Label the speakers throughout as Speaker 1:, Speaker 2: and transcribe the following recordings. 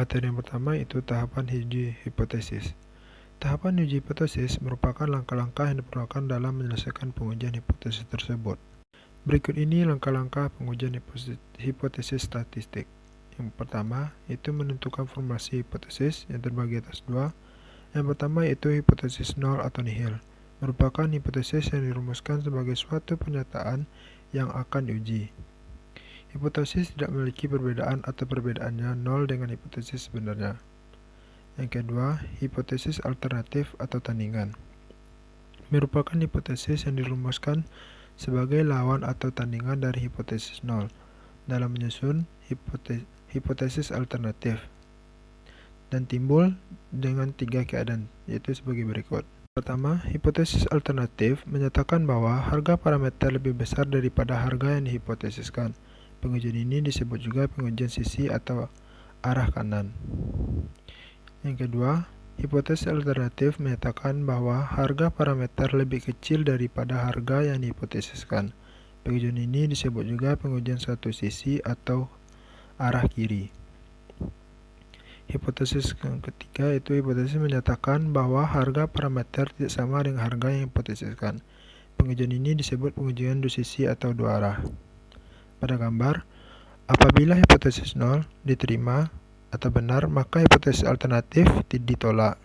Speaker 1: Materi yang pertama itu tahapan uji hipotesis. Tahapan uji hipotesis merupakan langkah-langkah yang diperlukan dalam menyelesaikan pengujian hipotesis tersebut. Berikut ini langkah-langkah pengujian hipotesis statistik. Yang pertama, itu menentukan formulasi hipotesis yang terbagi atas dua. Yang pertama yaitu hipotesis nol atau nihil, merupakan hipotesis yang dirumuskan sebagai suatu pernyataan yang akan diuji. Hipotesis tidak memiliki perbedaan atau perbedaannya nol dengan hipotesis sebenarnya. Yang kedua, hipotesis alternatif atau tandingan, merupakan hipotesis yang dirumuskan sebagai lawan atau tandingan dari hipotesis nol dalam menyusun hipotesis alternatif, dan timbul dengan tiga keadaan, yaitu sebagai berikut. Pertama, hipotesis alternatif menyatakan bahwa harga parameter lebih besar daripada harga yang dihipotesiskan. Pengujian ini disebut juga pengujian sisi atau arah kanan. Yang kedua, hipotesis alternatif menyatakan bahwa harga parameter lebih kecil daripada harga yang dihipotesiskan. Pengujian ini disebut juga pengujian satu sisi atau arah kiri. Hipotesis yang ketiga itu hipotesis menyatakan bahwa harga parameter tidak sama dengan harga yang dihipotesiskan. Pengujian ini disebut pengujian dua sisi atau dua arah. Pada gambar, apabila hipotesis nol diterima atau benar, maka hipotesis alternatif ditolak.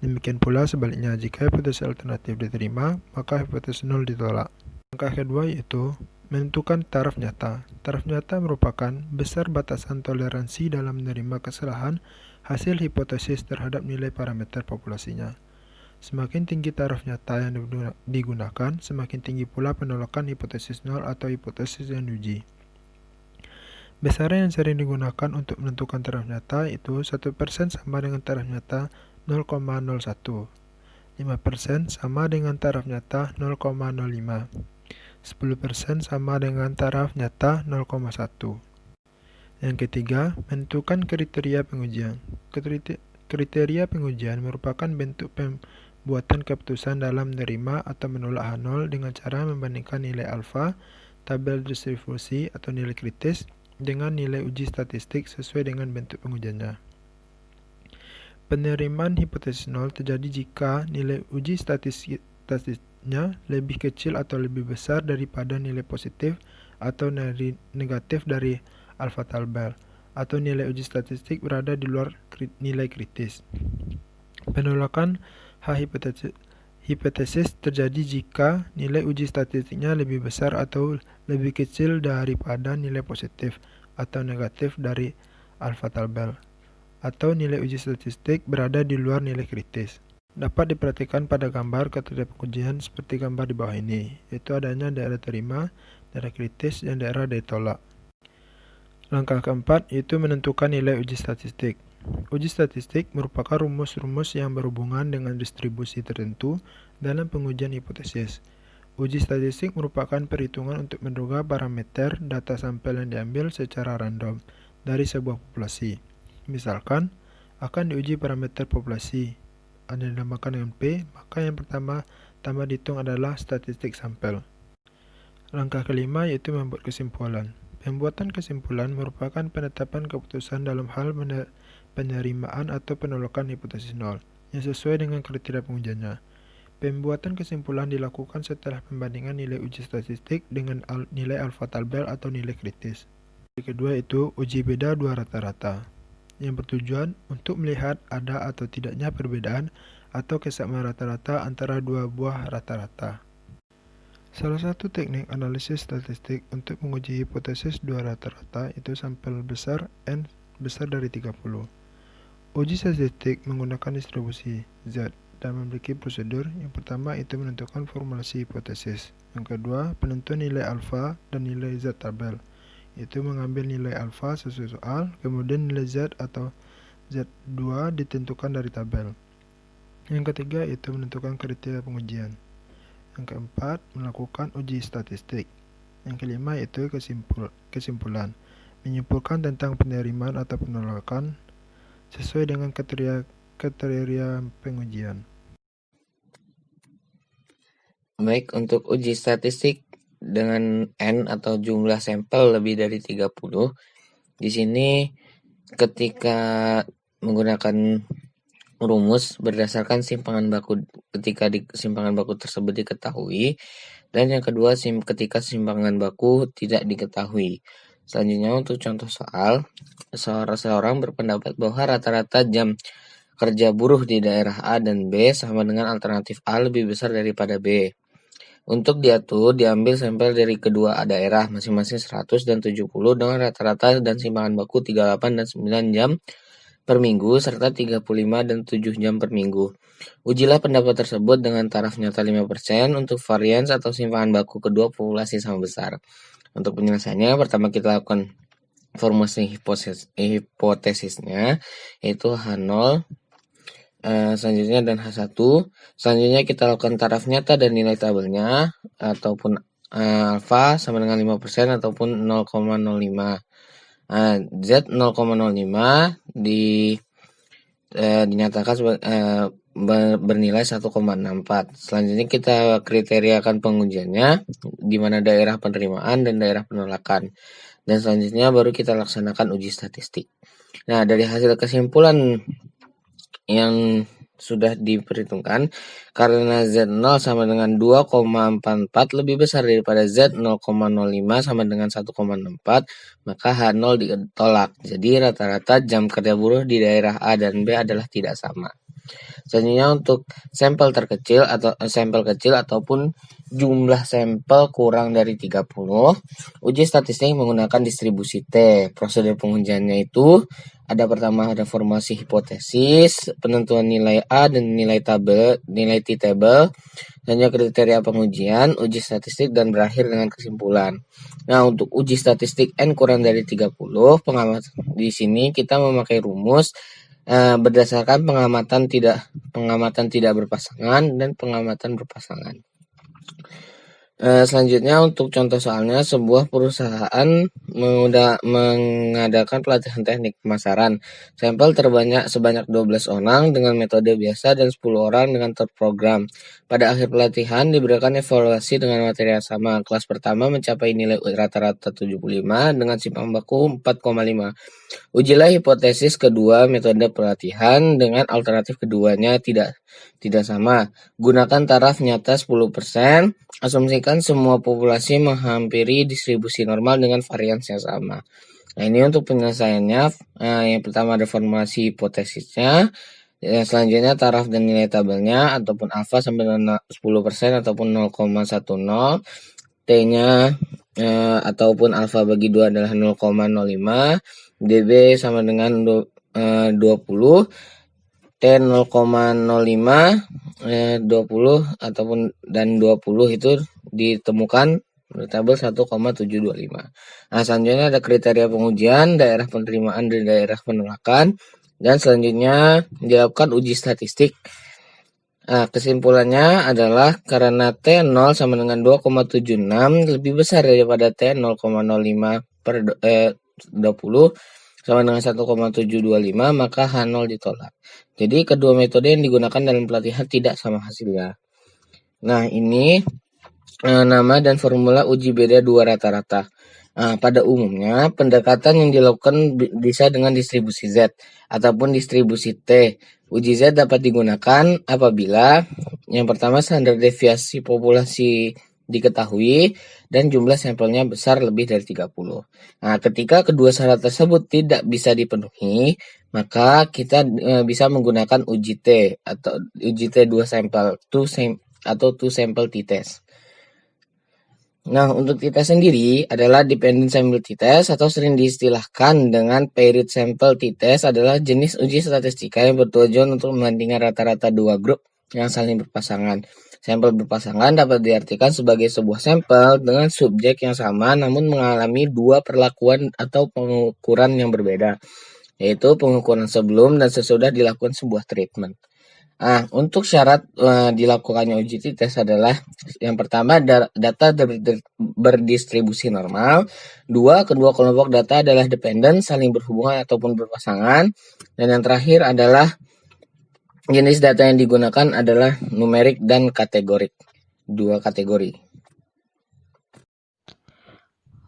Speaker 1: Demikian pula sebaliknya, jika hipotesis alternatif diterima, maka hipotesis nol ditolak. Langkah kedua yaitu menentukan taraf nyata. Taraf nyata merupakan besar batasan toleransi dalam menerima kesalahan hasil hipotesis terhadap nilai parameter populasinya. Semakin tinggi taraf nyata yang digunakan, semakin tinggi pula penolakan hipotesis nol atau hipotesis yang diuji. Besaran yang sering digunakan untuk menentukan taraf nyata itu 1% sama dengan taraf nyata 0,01, 5% sama dengan taraf nyata 0,05, 10% sama dengan taraf nyata 0,1. Yang ketiga, menentukan kriteria pengujian. Kriteria pengujian merupakan bentuk pembuatan keputusan dalam menerima atau menolak H0 dengan cara membandingkan nilai alfa, tabel distribusi atau nilai kritis, dengan nilai uji statistik sesuai dengan bentuk pengujiannya. Penerimaan hipotesis nol terjadi jika nilai uji statistiknya lebih kecil atau lebih besar daripada nilai positif atau negatif dari alfa tabel, atau nilai uji statistik berada di luar nilai kritis. Penolakan hipotesis terjadi jika nilai uji statistiknya lebih besar atau lebih kecil daripada nilai positif atau negatif dari alfa tabel, atau nilai uji statistik berada di luar nilai kritis. Dapat diperhatikan pada gambar kriteria pengujian seperti gambar di bawah ini, yaitu adanya daerah terima, daerah kritis, dan daerah ditolak. Langkah keempat yaitu menentukan nilai uji statistik. Uji statistik merupakan rumus-rumus yang berhubungan dengan distribusi tertentu dalam pengujian hipotesis. Uji statistik merupakan perhitungan untuk menduga parameter data sampel yang diambil secara random dari sebuah populasi. Misalkan, akan diuji parameter populasi, yang dinamakan dengan P, maka yang pertama dihitung adalah statistik sampel. Langkah kelima yaitu membuat kesimpulan. Pembuatan kesimpulan merupakan penetapan keputusan dalam hal penerimaan atau penolakan hipotesis nol, yang sesuai dengan kriteria pengujiannya. Pembuatan kesimpulan dilakukan setelah pembandingan nilai uji statistik dengan nilai alfa tabel atau nilai kritis. Yang kedua itu uji beda dua rata-rata, yang bertujuan untuk melihat ada atau tidaknya perbedaan atau kesamaan rata-rata antara dua buah rata-rata. Salah satu teknik analisis statistik untuk menguji hipotesis dua rata-rata itu sampel besar N besar dari 30. Uji statistik menggunakan distribusi Z dan memiliki prosedur. Yang pertama itu menentukan formulasi hipotesis. Yang kedua, penentuan nilai alfa dan nilai Z tabel. Itu mengambil nilai alfa sesuai soal, kemudian nilai Z atau Z2 ditentukan dari tabel. Yang ketiga itu menentukan kriteria pengujian. Yang keempat, melakukan uji statistik. Yang kelima yaitu kesimpulan, menyimpulkan tentang penerimaan atau penolakan sesuai dengan kriteria pengujian.
Speaker 2: Baik, untuk uji statistik dengan N atau jumlah sampel lebih dari 30, di sini ketika menggunakan rumus berdasarkan simpangan baku ketika simpangan baku tersebut diketahui, dan yang kedua ketika simpangan baku tidak diketahui. Selanjutnya untuk contoh soal, seorang berpendapat bahwa rata-rata jam kerja buruh di daerah A dan B sama dengan alternatif A lebih besar daripada B. Untuk diatur, diambil sampel dari kedua daerah masing-masing 100 dan 70 dengan rata-rata dan simpangan baku 38 dan 9 jam per minggu serta 35 dan 7 jam per minggu. Ujilah pendapat tersebut dengan taraf nyata 5% untuk varians atau simpangan baku kedua populasi sama besar. Untuk penyelesaiannya, pertama kita lakukan formulasi hipotesisnya, yaitu H0, selanjutnya dan H1. Selanjutnya kita lakukan taraf nyata dan nilai tabelnya, ataupun alfa sama dengan 5% ataupun 0,05. Z 0,05 dinyatakan bernilai 1,64. Selanjutnya kita kriteriakan pengujiannya, di mana daerah penerimaan dan daerah penolakan. Dan selanjutnya baru kita laksanakan uji statistik. Nah, dari hasil kesimpulan yang sudah diperhitungkan, karena Z0 sama dengan 2,44 lebih besar daripada Z 0,05 sama dengan 1,64, maka H0 ditolak. Jadi rata-rata jam kerja buruh di daerah A dan B adalah tidak sama. Selanjutnya untuk sampel terkecil atau sampel kecil ataupun jumlah sampel kurang dari 30, uji statistik menggunakan distribusi T. Prosedur pengujiannya itu pertama ada formasi hipotesis, penentuan nilai A dan nilai T-table, hanya kriteria pengujian, uji statistik, dan berakhir dengan kesimpulan. Nah, untuk uji statistik N kurang dari 30, di sini kita memakai rumus berdasarkan pengamatan tidak berpasangan dan pengamatan berpasangan. Selanjutnya untuk contoh soalnya, sebuah perusahaan mengadakan pelatihan teknik pemasaran. Sampel sebanyak 12 orang dengan metode biasa dan 10 orang dengan terprogram. Pada akhir pelatihan diberikan evaluasi dengan materi yang sama. Kelas pertama mencapai nilai rata-rata 75 dengan simpangan baku 4,5. Ujilah hipotesis kedua metode pelatihan dengan alternatif keduanya tidak sama. Gunakan taraf nyata 10%. Asumsikan semua populasi menghampiri distribusi normal dengan varians yang sama. Nah, ini untuk penyelesaiannya. Yang pertama ada formulasi hipotesisnya. Selanjutnya taraf dan nilai tabelnya, ataupun alfa sampai dengan 10% ataupun 0,10. T-nya ataupun alfa bagi 2 adalah 0,05. DB sama dengan 20. T 0,05, 20 ataupun dan 20 itu ditemukan tabel 1,725. Nah, selanjutnya ada kriteria pengujian, daerah penerimaan dan daerah penolakan, dan selanjutnya dilakukan uji statistik. Nah, kesimpulannya adalah karena T0 sama dengan 2,76 lebih besar daripada T 0,05 per 20 sama dengan 1,725, maka H0 ditolak. Jadi kedua metode yang digunakan dalam pelatihan tidak sama hasilnya. Nah, ini nama dan formula uji beda dua rata-rata. Nah, pada umumnya pendekatan yang dilakukan bisa dengan distribusi Z ataupun distribusi T. Uji Z dapat digunakan apabila yang pertama standar deviasi populasi diketahui dan jumlah sampelnya besar lebih dari 30. Nah, ketika kedua syarat tersebut tidak bisa dipenuhi, maka kita bisa menggunakan uji T atau uji T 2 sampel, atau two sample t-test. Nah, untuk t-test sendiri adalah dependent sample t-test atau sering diistilahkan dengan paired sample t-test, adalah jenis uji statistika yang bertujuan untuk membandingkan rata-rata dua grup yang saling berpasangan. Sampel berpasangan dapat diartikan sebagai sebuah sampel dengan subjek yang sama namun mengalami dua perlakuan atau pengukuran yang berbeda, yaitu pengukuran sebelum dan sesudah dilakukan sebuah treatment. Nah, untuk syarat dilakukannya uji t-test adalah yang pertama data berdistribusi normal, 2 kedua kelompok data adalah dependent, saling berhubungan ataupun berpasangan, dan yang terakhir adalah jenis data yang digunakan adalah numerik dan kategorik, 2 kategori.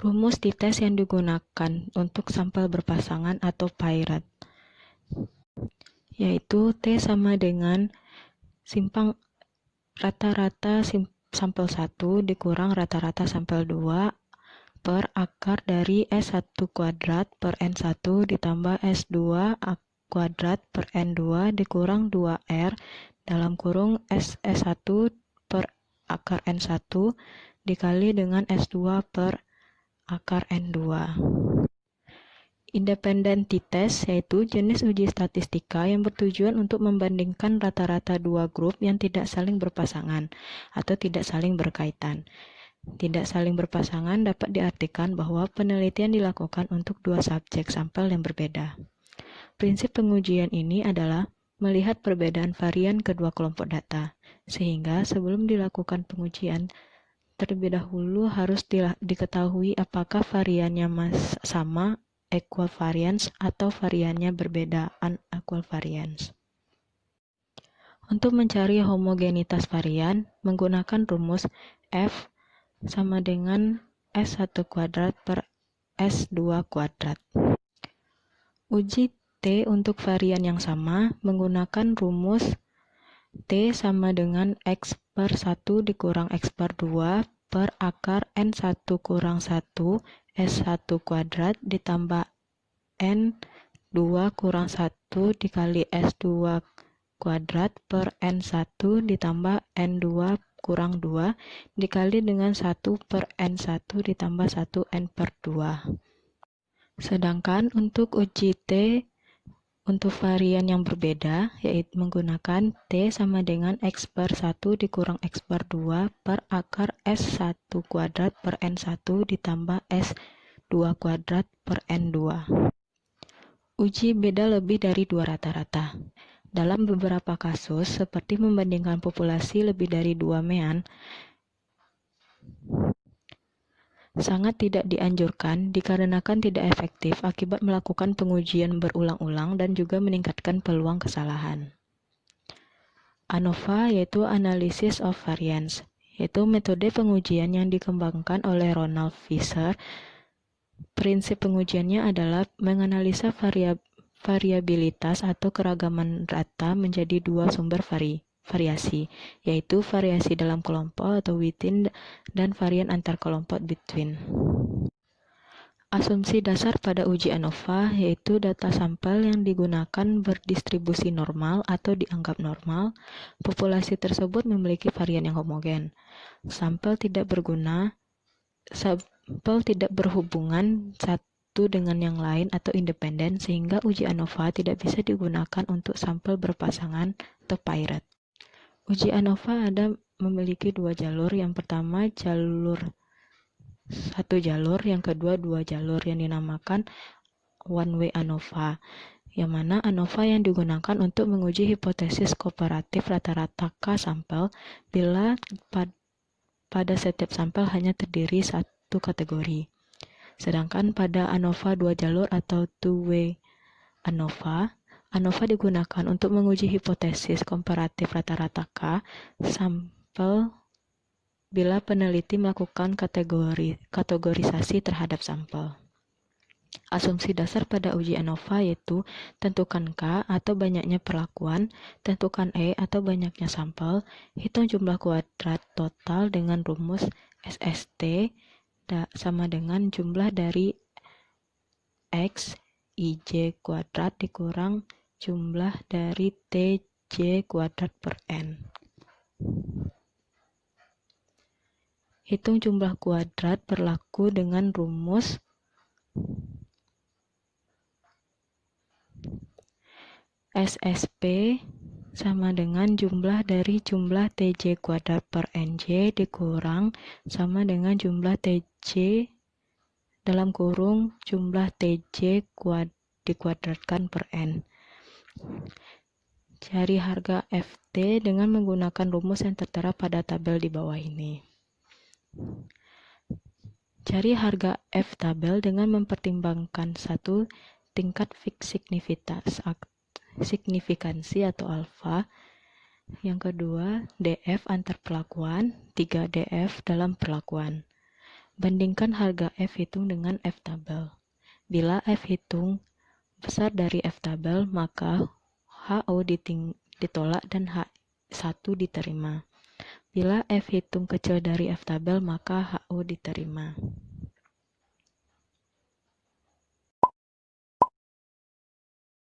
Speaker 3: Rumus t-test yang digunakan untuk sampel berpasangan atau paired. yaitu T sama dengan simpang rata-rata sampel 1 dikurang rata-rata sampel 2 per akar dari S1 kuadrat per N1 ditambah S2 kuadrat per N2 dikurang 2R dalam kurung S1 per akar N1 dikali dengan S2 per akar N2. Independentitas yaitu jenis uji statistika yang bertujuan untuk membandingkan rata-rata dua grup yang tidak saling berpasangan atau tidak saling berkaitan. Tidak saling berpasangan dapat diartikan bahwa penelitian dilakukan untuk dua subjek sampel yang berbeda. Prinsip pengujian ini adalah melihat perbedaan varian kedua kelompok data, sehingga sebelum dilakukan pengujian, terlebih dahulu harus diketahui apakah variannya sama equal variance atau variannya berbeda unequal variance. Untuk mencari homogenitas varian, menggunakan rumus F sama dengan S1 kuadrat per S2 kuadrat. Uji T untuk varian yang sama menggunakan rumus T sama dengan X per 1 dikurang X per 2 per akar N1 kurang 1 S1 kuadrat ditambah N2 kurang 1 dikali S2 kuadrat per N1 ditambah N2 kurang 2 dikali dengan 1 per N1 ditambah 1 N per 2. Sedangkan untuk uji T untuk varian yang berbeda, yaitu menggunakan T sama dengan X per 1 dikurang X per 2 per akar S1 kuadrat per N1 ditambah S2 kuadrat per N2. Uji beda lebih dari dua rata-rata. Dalam beberapa kasus, seperti membandingkan populasi lebih dari 2 mean, sangat tidak dianjurkan dikarenakan tidak efektif akibat melakukan pengujian berulang-ulang dan juga meningkatkan peluang kesalahan. ANOVA yaitu Analysis of Variance, yaitu metode pengujian yang dikembangkan oleh Ronald Fisher. Prinsip pengujiannya adalah menganalisa variabilitas atau keragaman data menjadi dua sumber variasi, yaitu variasi dalam kelompok atau within dan varian antar kelompok between. Asumsi dasar pada uji ANOVA yaitu data sampel yang digunakan berdistribusi normal atau dianggap normal. Populasi tersebut memiliki varian yang homogen. Sampel tidak berhubungan satu dengan yang lain atau independen, sehingga uji ANOVA tidak bisa digunakan untuk sampel berpasangan atau paired. Uji ANOVA memiliki dua jalur. Yang pertama satu jalur, yang kedua dua jalur yang dinamakan one way ANOVA, yang mana ANOVA yang digunakan untuk menguji hipotesis kooperatif rata-rata K sampel bila pada setiap sampel hanya terdiri satu kategori. Sedangkan pada ANOVA dua jalur atau two-way ANOVA digunakan untuk menguji hipotesis komparatif rata-rata K sampel bila peneliti melakukan kategorisasi terhadap sampel. Asumsi dasar pada uji ANOVA yaitu tentukan K atau banyaknya perlakuan, tentukan E atau banyaknya sampel, hitung jumlah kuadrat total dengan rumus SST sama dengan jumlah dari X IJ kuadrat dikurang jumlah dari TJ kuadrat per N. Hitung jumlah kuadrat berlaku dengan rumus SSP sama dengan jumlah dari jumlah TJ kuadrat per NJ dikurang sama dengan jumlah TJ dalam kurung jumlah TJ dikuadratkan per N. Cari harga FT dengan menggunakan rumus yang tertera pada tabel di bawah ini. Cari harga F tabel dengan mempertimbangkan satu tingkat signifikansi atau alfa, yang kedua DF antar perlakuan, 3 DF dalam perlakuan. Bandingkan harga F hitung dengan F tabel. Bila F hitung besar dari F tabel, maka HO ditolak dan H1 diterima. Bila F hitung kecil dari F tabel, maka HO diterima.